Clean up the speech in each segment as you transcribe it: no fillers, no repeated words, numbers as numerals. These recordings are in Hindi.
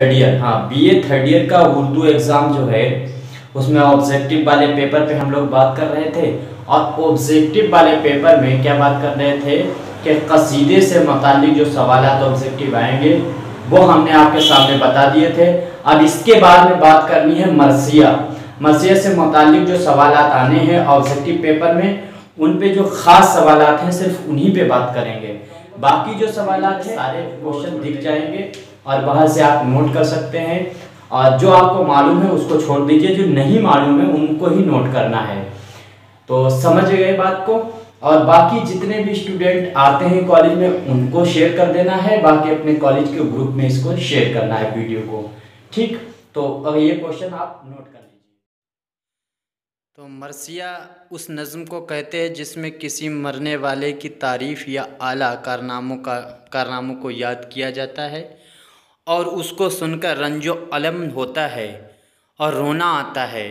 थर्ड ईयर, हाँ बीए थर्ड ईयर का उर्दू एग्ज़ाम जो है उसमें ऑब्जेक्टिव वाले पेपर पे हम लोग बात कर रहे थे। और ऑब्जेक्टिव वाले पेपर में क्या बात कर रहे थे कि कसीदे से मुताल्लिक जो सवालात ऑब्जेक्टिव आएंगे वो हमने आपके सामने बता दिए थे। अब इसके बाद में बात करनी है मरसिया। मरसिया से मुताल्लिक जो सवालात आने हैं ऑब्जेक्टिव पेपर में, उन पे जो ख़ास सवालात हैं सिर्फ उन्हीं पे बात करेंगे। बाकी जो सवालात हैं सारे क्वेश्चन दिख जाएंगे और वहाँ से आप नोट कर सकते हैं। और जो आपको मालूम है उसको छोड़ दीजिए, जो नहीं मालूम है उनको ही नोट करना है। तो समझ गए बात को। और बाकी जितने भी स्टूडेंट आते हैं कॉलेज में उनको शेयर कर देना है, बाकी अपने कॉलेज के ग्रुप में इसको शेयर करना है वीडियो को, ठीक। तो अब ये क्वेश्चन आप नोट कर लीजिए। तो मरसिया उस नज़्म को कहते हैं जिसमें किसी मरने वाले की तारीफ़ या आला कारनामों को याद किया जाता है और उसको सुनकर रंजो अलम होता है और रोना आता है,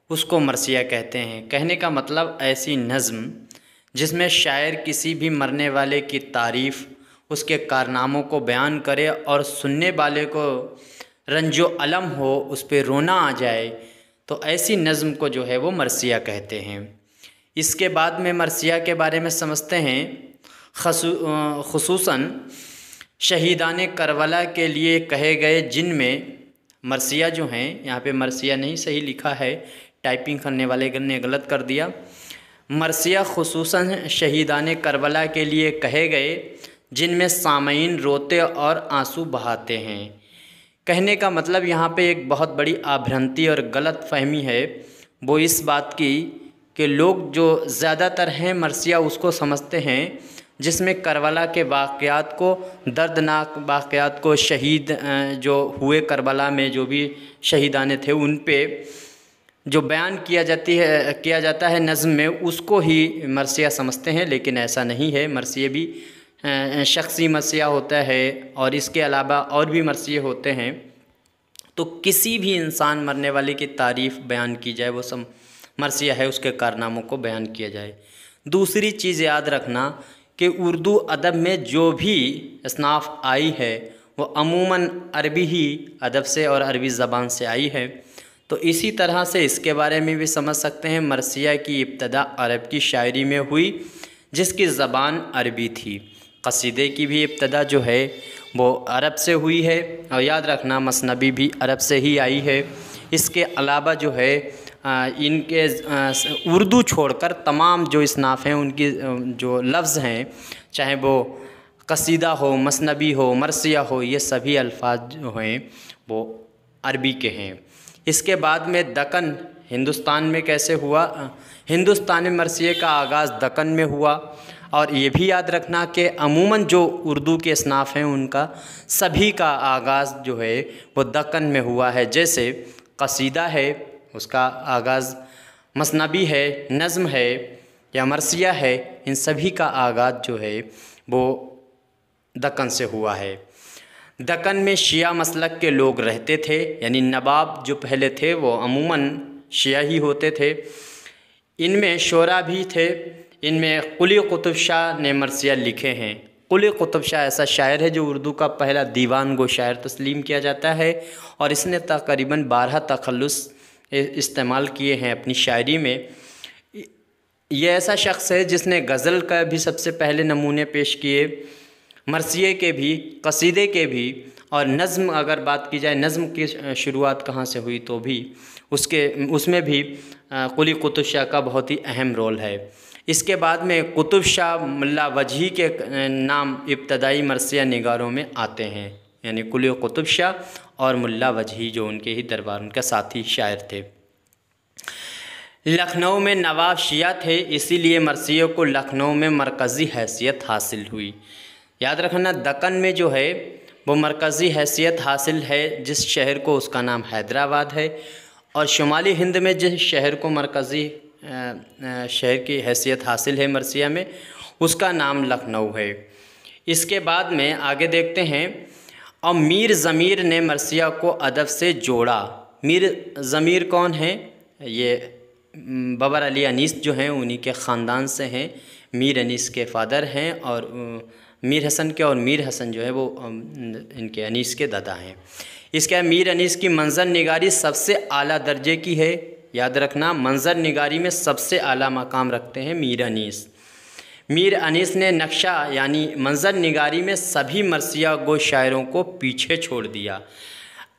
उसको मरसिया कहते हैं। कहने का मतलब ऐसी नज़्म जिसमें शायर किसी भी मरने वाले की तारीफ़, उसके कारनामों को बयान करे और सुनने वाले को रंजो अलम हो, उस पर रोना आ जाए, तो ऐसी नज़्म को जो है वो मरसिया कहते हैं। इसके बाद में मरसिया के बारे में समझते हैं। ख़ुसूसन शहीदान करबला के लिए कहे गए जिनमें मरसिया जो हैं, यहाँ पे मरसिया नहीं सही लिखा है, टाइपिंग करने वाले ने गलत कर दिया। मरसिया ख़ुसूसन शहीदान करबला के लिए कहे गए जिनमें सामईन रोते और आंसू बहाते हैं। कहने का मतलब यहाँ पे एक बहुत बड़ी आभ्रांति और गलत फहमी है, वो इस बात की कि लोग जो ज़्यादातर हैं मरसिया उसको समझते हैं जिसमें करबला के वाक़यात को, दर्दनाक वाक़यात को, शहीद जो हुए करबला में जो भी शहीदाने थे उन पे जो बयान किया जाता है नज़्म में, उसको ही मरसिया समझते हैं। लेकिन ऐसा नहीं है। मरसिया भी शख्सी मरसिया होता है और इसके अलावा और भी मरसिए होते हैं। तो किसी भी इंसान मरने वाले की तारीफ़ बयान की जाए वो सब मरसिया है, उसके कारनामों को बयान किया जाए। दूसरी चीज़ याद रखना कि उर्दू अदब में जो भी असनाफ़ आई है वो अमूमन अरबी ही अदब से और अरबी ज़बान से आई है। तो इसी तरह से इसके बारे में भी समझ सकते हैं। मरसिया की इब्तदा अरब की शायरी में हुई जिसकी ज़बान अरबी थी। कसीदे की भी इब्तदा जो है वो अरब से हुई है और याद रखना मसनबी भी अरब से ही आई है। इसके अलावा जो है इनके उर्दू छोड़कर तमाम जो इसनाफ़ हैं उनकी जो लफ्ज़ हैं, चाहे वो कसीदा हो, मसनबी हो, मरसिया हो, ये सभी अल्फाज जो हैं वो अरबी के हैं। इसके बाद में दक्कन हिंदुस्तान में कैसे हुआ? हिंदुस्तान में मरसिए का आगाज़ दक्कन में हुआ। और ये भी याद रखना कि अमूमन जो उर्दू के असनाफ़ हैं उनका सभी का आगाज़ जो है वो दक्कन में हुआ है। जैसे कसीदा है उसका आगाज़ मसनबी है, नज़्म है या मरसिया है, इन सभी का आगाज़ जो है वो दक्कन से हुआ है। दक्कन में शिया मसलक के लोग रहते थे, यानी नवाब जो पहले थे वो अमूमन शिया ही होते थे। इनमें शोरा भी थे। इनमें कुली कुतुब शाह ने मरसिया लिखे हैं। कुली कुतुब शाह ऐसा शायर है जो उर्दू का पहला दीवान गो शायर तस्लीम किया जाता है और इसने तकरीबन 12 तखल्लुस इस्तेमाल किए हैं अपनी शायरी में। ये ऐसा शख्स है जिसने गज़ल का भी सबसे पहले नमूने पेश किए, मरसिए के भी, कसीदे के भी, और नज़्म अगर बात की जाए नज़्म की शुरुआत कहाँ से हुई तो भी उसमें भी कुली कुतुब शाह का बहुत ही अहम रोल है। इसके बाद में कुतुब शाह मुल्ला वजही के नाम इब्तदाई मरसिया निगारों में आते हैं, यानी कुली कुतुब शाह और मुल्ला वजही जो उनके ही दरबार, उनका साथी शायर थे। लखनऊ में नवाब शिया थे, इसीलिए मरसियों को लखनऊ में मरकज़ी हैसियत हासिल हुई। याद रखना दक्कन में जो है वो मरकज़ी हैसियत हासिल है जिस शहर को, उसका नाम हैदराबाद है, और शुमाली हिंद में जिस शहर को मरकज़ी शहर की हैसियत हासिल है मरसिया में, उसका नाम लखनऊ है। इसके बाद में आगे देखते हैं। और मीर ज़मीर ने मरसिया को अदब से जोड़ा। मीर ज़मीर कौन है? ये बाबर अली अनीस जो हैं उन्हीं के ख़ानदान से हैं। मीर अनीस के फ़ादर हैं और मीर हसन के, और मीर हसन जो है वो इनके अनीस के दादा हैं। इसके बाद मीर अनीस की मंजर निगारी सबसे आला दर्जे की है। याद रखना, मंजर निगारी में सबसे आला मकाम रखते हैं मीर अनीस। मीर अनीस ने नक्शा यानी मंजर निगारी में सभी मरसिया गो शायरों को पीछे छोड़ दिया।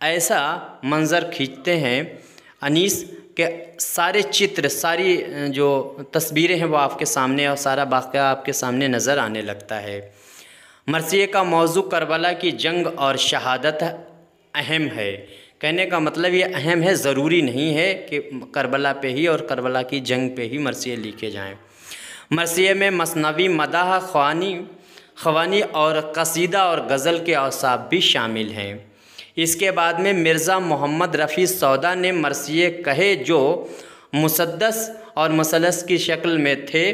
ऐसा मंजर खींचते हैं अनीस के सारे चित्र, सारी जो तस्वीरें हैं वो आपके सामने और सारा वाक़या आपके सामने नज़र आने लगता है। मरसिए का मौजू करबला की जंग और शहादत अहम है। कहने का मतलब ये अहम है, ज़रूरी नहीं है कि करबला पे ही और करबला की जंग पे ही मरसिए लिखे जाएं। मरसिए में मसनवी, मदाह, ख़वानी और कसीदा और गज़ल के औसाफ भी शामिल हैं। इसके बाद में मिर्ज़ा मोहम्मद रफ़ी सौदा ने मरसिए कहे जो मुसद्दस और मसलस की शक्ल में थे,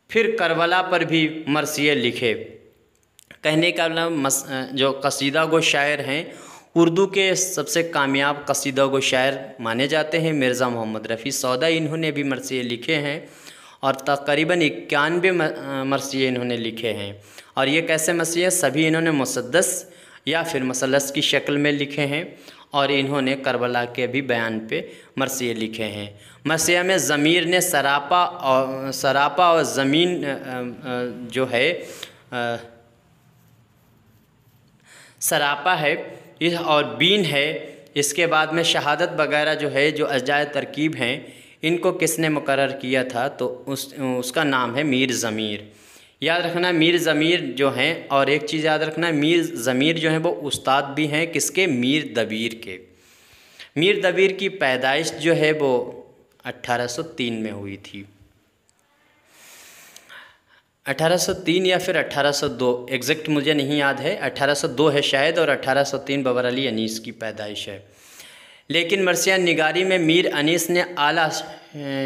फिर करबला पर भी मरसिए लिखे। कहने का मतलब जो कसीदा गो शायर हैं, उर्दू के सबसे कामयाब कसीदा गो शायर माने जाते हैं मिर्ज़ा मोहम्मद रफ़ी सौदा। इन्होंने भी मरसिए लिखे हैं और तकरीबन 91 मरसिए इन्होंने लिखे हैं। और ये कैसे मरसिए? सभी इन्होंने मुसद्दस या फिर मसलस की शक्ल में लिखे हैं और इन्होंने करबला के भी बयान पे मरसिए लिखे हैं। मरसिया में ज़मीर ने सरापा और ज़मीन जो है सरापा है इस और बीन है। इसके बाद में शहादत वगैरह जो है, जो अजाए तरकीब हैं, इनको किसने मुकर्रर किया था? तो उसका नाम है मीर ज़मीर। याद रखना मीर ज़मीर जो हैं, और एक चीज़ याद रखना, मीर ज़मीर जो हैं वो उस्ताद भी हैं किसके? मीर दबीर के। मीर दबीर की पैदाइश जो है वो 1803 में हुई थी। 1803 या फिर 1802, एग्जैक्ट मुझे नहीं याद है। 1802 है शायद और 1803 बाबर अली अनीस की पैदाइश है। लेकिन मरसिया निगारी में मीर अनीस ने आला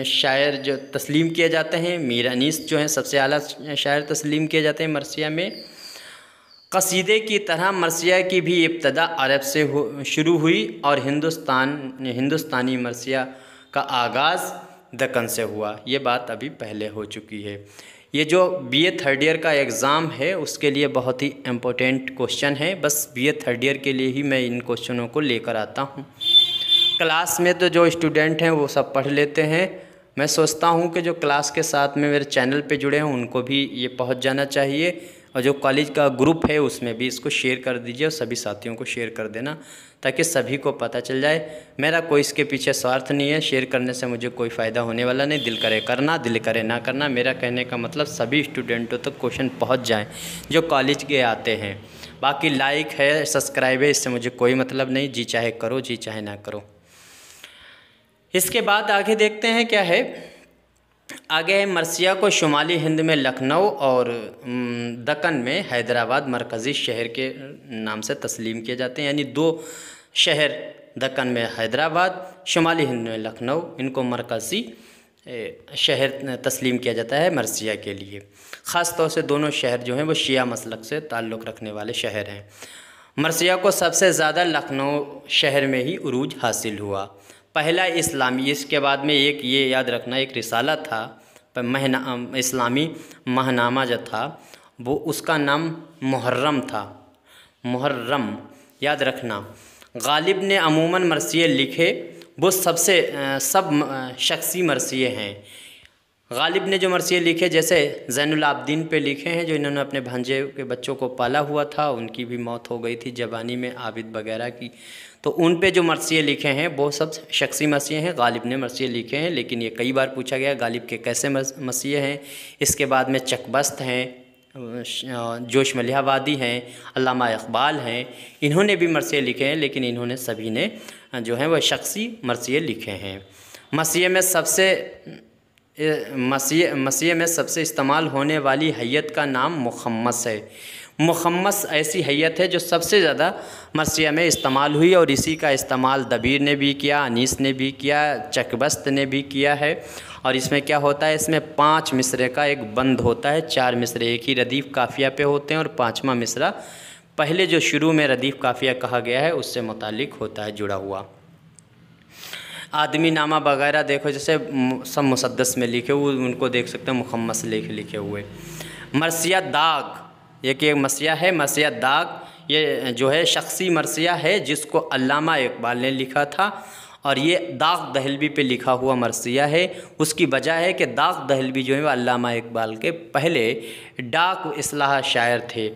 शायर जो तस्लीम किए जाते हैं, मीर अनीस जो हैं सबसे आला शायर तस्लीम किए जाते हैं मरसिया में। कसीदे की तरह मरसिया की भी इब्तदा अरब से शुरू हुई और हिंदुस्तानी मरसिया का आगाज़ दक्कन से हुआ। ये बात अभी पहले हो चुकी है। ये जो BA थर्ड ईयर का एग्ज़ाम है उसके लिए बहुत ही इम्पोर्टेंट क्वेश्चन है। बस BA थर्ड ईयर के लिए ही मैं इन क्वेश्चनों को लेकर आता हूँ। क्लास में तो जो स्टूडेंट हैं वो सब पढ़ लेते हैं। मैं सोचता हूँ कि जो क्लास के साथ में मेरे चैनल पे जुड़े हैं उनको भी ये पहुँच जाना चाहिए, और जो कॉलेज का ग्रुप है उसमें भी इसको शेयर कर दीजिए और सभी साथियों को शेयर कर देना ताकि सभी को पता चल जाए। मेरा कोई इसके पीछे स्वार्थ नहीं है, शेयर करने से मुझे कोई फ़ायदा होने वाला नहीं। दिल करे करना, दिल करे ना करना। मेरा कहने का मतलब सभी स्टूडेंटों तक क्वेश्चन पहुँच जाए जो कॉलेज के आते हैं। बाकी लाइक है, सब्सक्राइब है, इससे मुझे कोई मतलब नहीं। जी चाहे करो, जी चाहे ना करो। इसके बाद आगे देखते हैं क्या है। आगे है मरसिया को शुमाली हिंद में लखनऊ और दक्कन में हैदराबाद मरकज़ी शहर के नाम से तस्लीम किए जाते हैं। यानी 2 शहर, दक्कन में हैदराबाद, शुमाली हिंद में लखनऊ, इनको मरकज़ी शहर तस्लीम किया जाता है मरसिया के लिए। ख़ास तौर से दोनों शहर जो हैं वो शिया मसलक से ताल्लुक़ रखने वाले शहर हैं। मरसिया को सबसे ज़्यादा लखनऊ शहर में ही उरूज हासिल हुआ। पहला इस्लामी, इसके बाद में एक ये याद रखना, एक रिसाला था इस्लामी महनामा जो था वो उसका नाम मुहर्रम था। मुहर्रम याद रखना। गालिब ने अमूमन मरसिए लिखे, वो सब शख्सी मरसिए हैं। गालिब ने जो मरसिए लिखे जैसे ज़ैनुल आबदीन पे लिखे हैं, जो इन्होंने अपने भांजे के बच्चों को पाला हुआ था, उनकी भी मौत हो गई थी जवानी में, आबिद वगैरह की, तो उन पे जो मरसिए लिखे हैं वो सब शख्सी मरसिए हैं। गालिब ने मरसिए लिखे हैं, लेकिन ये कई बार पूछा गया गालिब के कैसे मरसिए हैं। इसके बाद में चकबस्त हैं, जोश मलिहाबादी हैं, अल्लामा इक़बाल हैं, इन्होंने भी मरसिए लिखे हैं, लेकिन इन्होंने सभी ने जो हैं वह शख्सी मरसिए लिखे हैं। मरसिए में सबसे इस्तेमाल होने वाली हैयत का नाम मुखम्मस है। मुखम्मस ऐसी हैयत है जो सबसे ज़्यादा मरसिया में इस्तेमाल हुई और इसी का इस्तेमाल दबीर ने भी किया, अनीस ने भी किया, चकबस्त ने भी किया है। और इसमें क्या होता है, इसमें 5 मिसरे का एक बंद होता है। 4 मिसरे एक ही रदीफ़ काफ़िया पे होते हैं और 5वां मिसरा पहले जो शुरू में रदीफ़ काफ़िया कहा गया है उससे मुतालिक होता है, जुड़ा हुआ। आदमी नामा वगैरह देखो जैसे सब मुसद्दस में लिखे हुए, उनको देख सकते हैं मुखम्मस लिखे हुए। मरसिया दाग, एक मरसिया है, मरसिया दाग, ये जो है शख्सी मरसिया है जिसको अल्लामा इकबाल ने लिखा था, और ये दाग दहलवी पे लिखा हुआ मरसिया है। उसकी वजह है कि दाग दहलवी जो है वह अल्लामा इकबाल के पहले डाक इस्लाह शायर थे।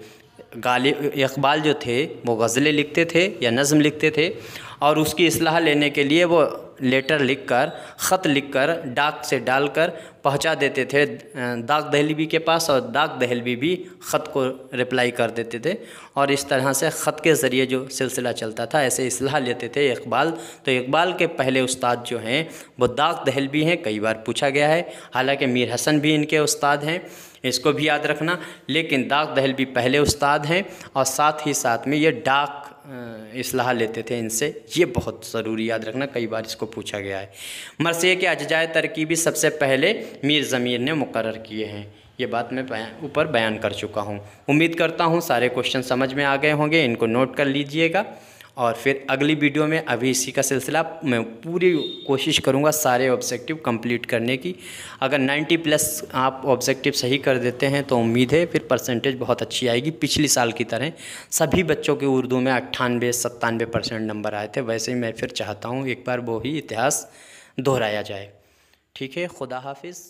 गालिब इकबाल जो थे वो गज़लें लिखते थे या नज़्म लिखते थे, और उसकी इस्लाह लेने के लिए वो लेटर लिखकर, ख़त लिखकर डाक से डालकर पहुंचा देते थे दाग दहलवी के पास, और दाग दहलवी भी ख़त को रिप्लाई कर देते थे, और इस तरह से ख़त के ज़रिए जो सिलसिला चलता था, ऐसे इस्लाह लेते थे इकबाल। तो इकबाल के पहले उस्ताद जो हैं वो दाग दहलवी हैं, कई बार पूछा गया है। हालांकि मीर हसन भी इनके उस्ताद हैं, इसको भी याद रखना, लेकिन दाग दहलवी पहले उस्ताद हैं, और साथ ही साथ में ये डाक इस्लाह लेते थे इनसे, ये बहुत ज़रूरी याद रखना, कई बार इसको पूछा गया है। मरसिए के अज्जाए तरकीबी सबसे पहले मीर ज़मीर ने मुकर्रर किए हैं, ये बात मैं ऊपर बयान कर चुका हूँ। उम्मीद करता हूँ सारे क्वेश्चन समझ में आ गए होंगे, इनको नोट कर लीजिएगा, और फिर अगली वीडियो में अभी इसी का सिलसिला मैं पूरी कोशिश करूँगा सारे ऑब्जेक्टिव कंप्लीट करने की। अगर 90+ आप ऑब्जेक्टिव सही कर देते हैं तो उम्मीद है फिर परसेंटेज बहुत अच्छी आएगी। पिछली साल की तरह सभी बच्चों के उर्दू में 98-97% नंबर आए थे, वैसे ही मैं फिर चाहता हूँ एक बार वो ही इतिहास दोहराया जाए। ठीक है, खुदा हाफिज़।